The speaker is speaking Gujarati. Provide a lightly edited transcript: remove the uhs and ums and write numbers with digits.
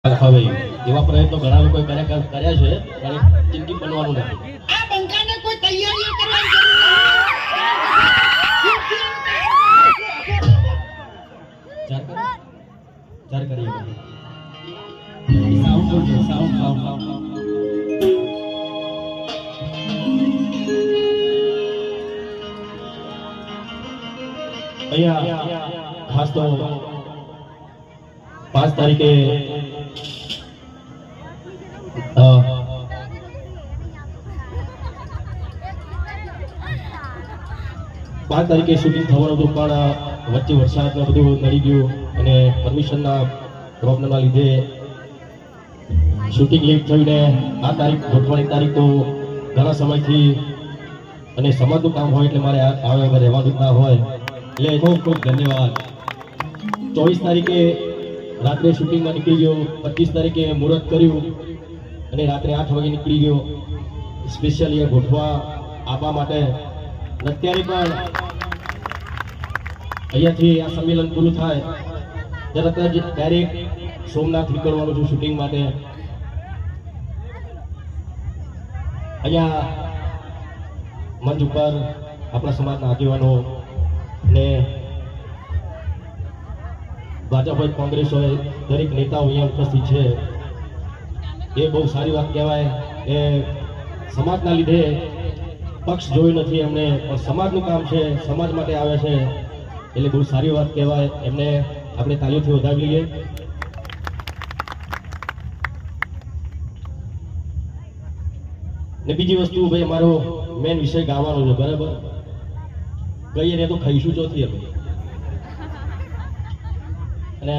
હવે એવા પ્રયત્નો ઘણા લોકોએ કર્યા છે પણ ચિંતિત બનવાનું નથી. આ બંકાને કોઈ તૈયારીઓ કરવાની જરૂર ચાર કરીએ સાઉન્ડ જોજો સાઉન્ડ અહીંયા ખાસ તો 5 તારીખે 5 તારીખે શૂટિંગ થવાનું હતું પણ વચ્ચે વરસાદને બધું નડી ગયું અને પરમિશનના પ્રોબ્લેમના લીધે શૂટિંગ લેટ થઈને આ તારીખ ગોઠવવાની તારીખ તો ઘણા સમયથી અને સમાજનું કામ હોય એટલે મારે આવે વગર રહેવાનું ના હોય એટલે ખૂબ ખૂબ ધન્યવાદ. 24 તારીખે રાત્રે શૂટિંગમાં નીકળી ગયો, 25 તારીખે મુહૂર્ત કર્યું અને રાત્રે 8 વાગે નીકળી ગયો સ્પેશિયલી ગોઠવા આપવા માટે. અત્યારે પણ અહીંયાથી આ સંમેલન પૂરું થાય તરત જ ડાયરેક્ટ સોમનાથ નીકળવાનું છું શૂટિંગ માટે. અહીંયા મંચ ઉપર આપણા સમાજના આગેવાનો અને ભાજપ હોય કોંગ્રેસ હોય દરેક નેતાઓ અહીંયા ઉપસ્થિત છે. એ બહુ સારી વાત કહેવાય કે સમાજના લીધે પક્ષ જોયું નથી એમને પણ સમાજનું કામ છે, સમાજ માટે આવે છે એટલે બહુ સારી વાત કહેવાય. એમને આપણે તાલીઓથી વધાવી લઈએ. ને બીજી વસ્તુ ભાઈ મારો મેન વિષય ગાવાનો છે બરાબર. કહીએ ને તો ખાઈશું ચોથી અમે અને